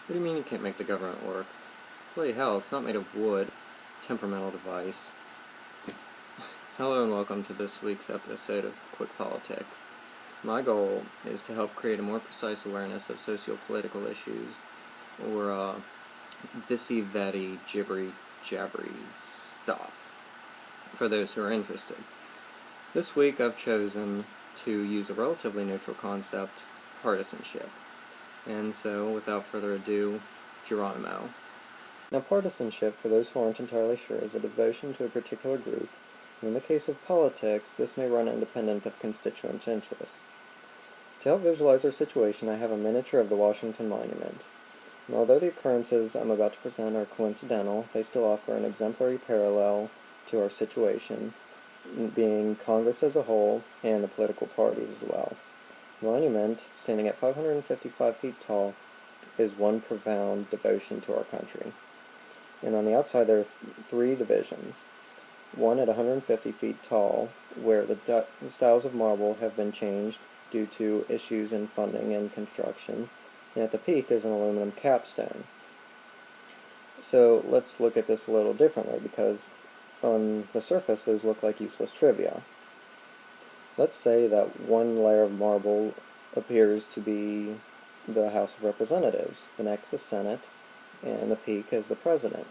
What do you mean you can't make the government work? Bloody hell, it's not made of wood. Temperamental device. Hello and welcome to this week's episode of Quic Politic. My goal is to help create a more precise awareness of socio-political issues, or thisy-thatty, jibbery-jabbery stuff, for those who are interested. This week I've chosen to use a relatively neutral concept, partisanship. And so, without further ado, Geronimo. Now, partisanship, for those who aren't entirely sure, is a devotion to a particular group. In the case of politics, this may run independent of constituent interests. To help visualize our situation, I have a miniature of the Washington Monument. And although the occurrences I'm about to present are coincidental, they still offer an exemplary parallel to our situation, being Congress as a whole and the political parties as well. The monument, standing at 555 feet tall, is one profound devotion to our country. And on the outside there are three divisions. One at 150 feet tall, where the styles of marble have been changed due to issues in funding and construction, and at the peak is an aluminum capstone. So let's look at this a little differently, because on the surface those look like useless trivia. Let's say that one layer of marble appears to be the House of Representatives, the next the Senate, and the peak is the President.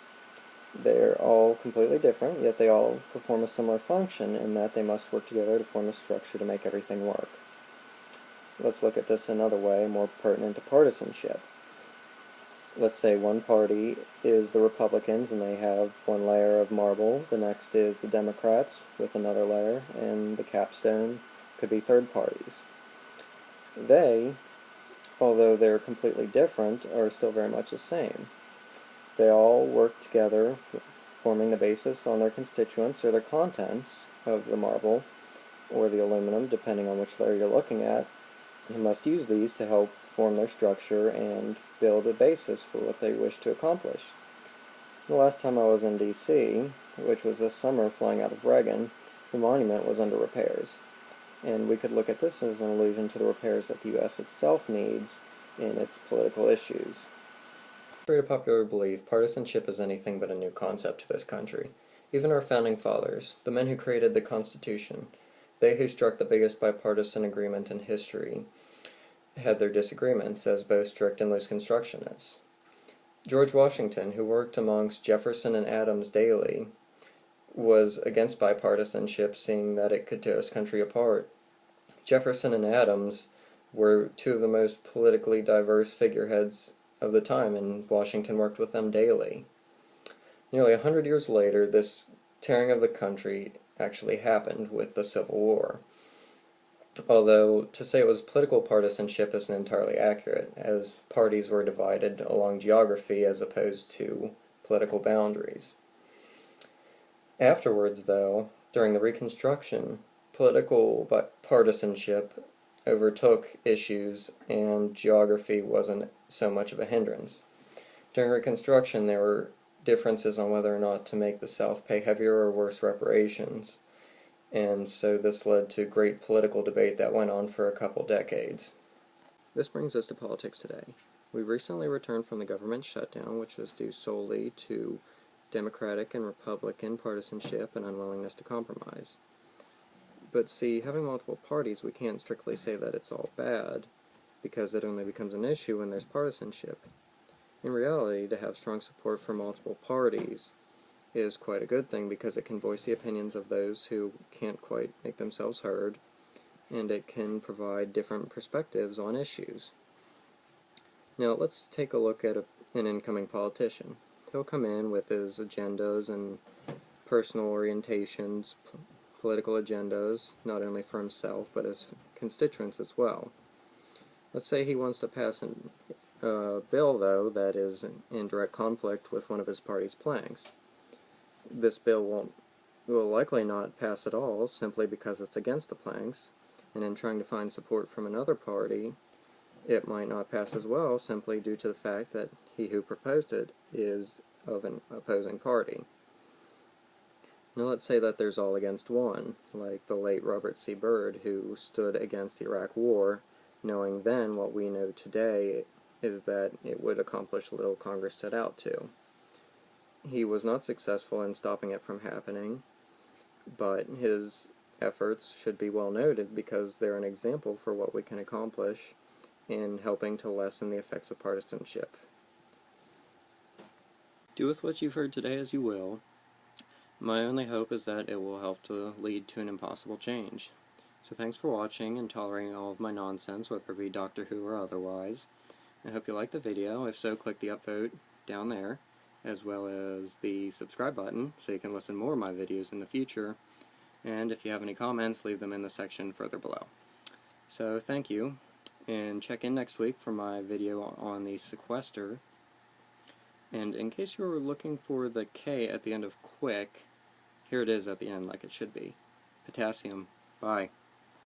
They're all completely different, yet they all perform a similar function in that they must work together to form a structure to make everything work. Let's look at this another way, more pertinent to partisanship. Let's say one party is the Republicans and they have one layer of marble, the next is the Democrats with another layer, and the capstone could be third parties. They, although they're completely different, are still very much the same. They all work together, forming the basis on their constituents or their contents of the marble or the aluminum, depending on which layer you're looking at. You must use these to help form their structure and build a basis for what they wish to accomplish. The last time I was in D.C., which was this summer flying out of Reagan, the monument was under repairs. And we could look at this as an allusion to the repairs that the U.S. itself needs in its political issues. Contrary to popular belief, partisanship is anything but a new concept to this country. Even our founding fathers, the men who created the Constitution, they who struck the biggest bipartisan agreement in history, had their disagreements, as both strict and loose constructionists. George Washington, who worked amongst Jefferson and Adams daily, was against bipartisanship, seeing that it could tear his country apart. Jefferson and Adams were two of the most politically diverse figureheads of the time, and Washington worked with them daily. Nearly 100 years later, this tearing of the country actually happened with the Civil War. Although, to say it was political partisanship isn't entirely accurate, as parties were divided along geography as opposed to political boundaries. Afterwards, though, during the Reconstruction, political partisanship overtook issues and geography wasn't so much of a hindrance. During Reconstruction, there were differences on whether or not to make the South pay heavier or worse reparations, and so this led to great political debate that went on for a couple decades. This brings us to politics today. We recently returned from the government shutdown, which was due solely to Democratic and Republican partisanship and unwillingness to compromise. But see, having multiple parties, we can't strictly say that it's all bad, because it only becomes an issue when there's partisanship. In reality, to have strong support for multiple parties is quite a good thing, because it can voice the opinions of those who can't quite make themselves heard, and it can provide different perspectives on issues. Now, let's take a look at an incoming politician. He'll come in with his agendas and personal orientations, political agendas, not only for himself, but his constituents as well. Let's say he wants to pass a bill, though, that is in direct conflict with one of his party's planks. This bill will likely not pass at all, simply because it's against the planks, and in trying to find support from another party, it might not pass as well, simply due to the fact that he who proposed it is of an opposing party. Now let's say that there's all against one, like the late Robert C. Byrd, who stood against the Iraq War, knowing then what we know today is that it would accomplish little Congress set out to. He was not successful in stopping it from happening, but his efforts should be well noted because they're an example for what we can accomplish in helping to lessen the effects of partisanship. Do with what you've heard today as you will. My only hope is that it will help to lead to an impossible change. So thanks for watching and tolerating all of my nonsense, whether it be Doctor Who or otherwise. I hope you liked the video. If so, click the upvote down there, as well as the subscribe button so you can listen to more of my videos in the future. And if you have any comments, leave them in the section further below. So thank you, and check in next week for my video on the sequester. And in case you were looking for the K at the end of Quic, here it is at the end like it should be. Potassium. Bye.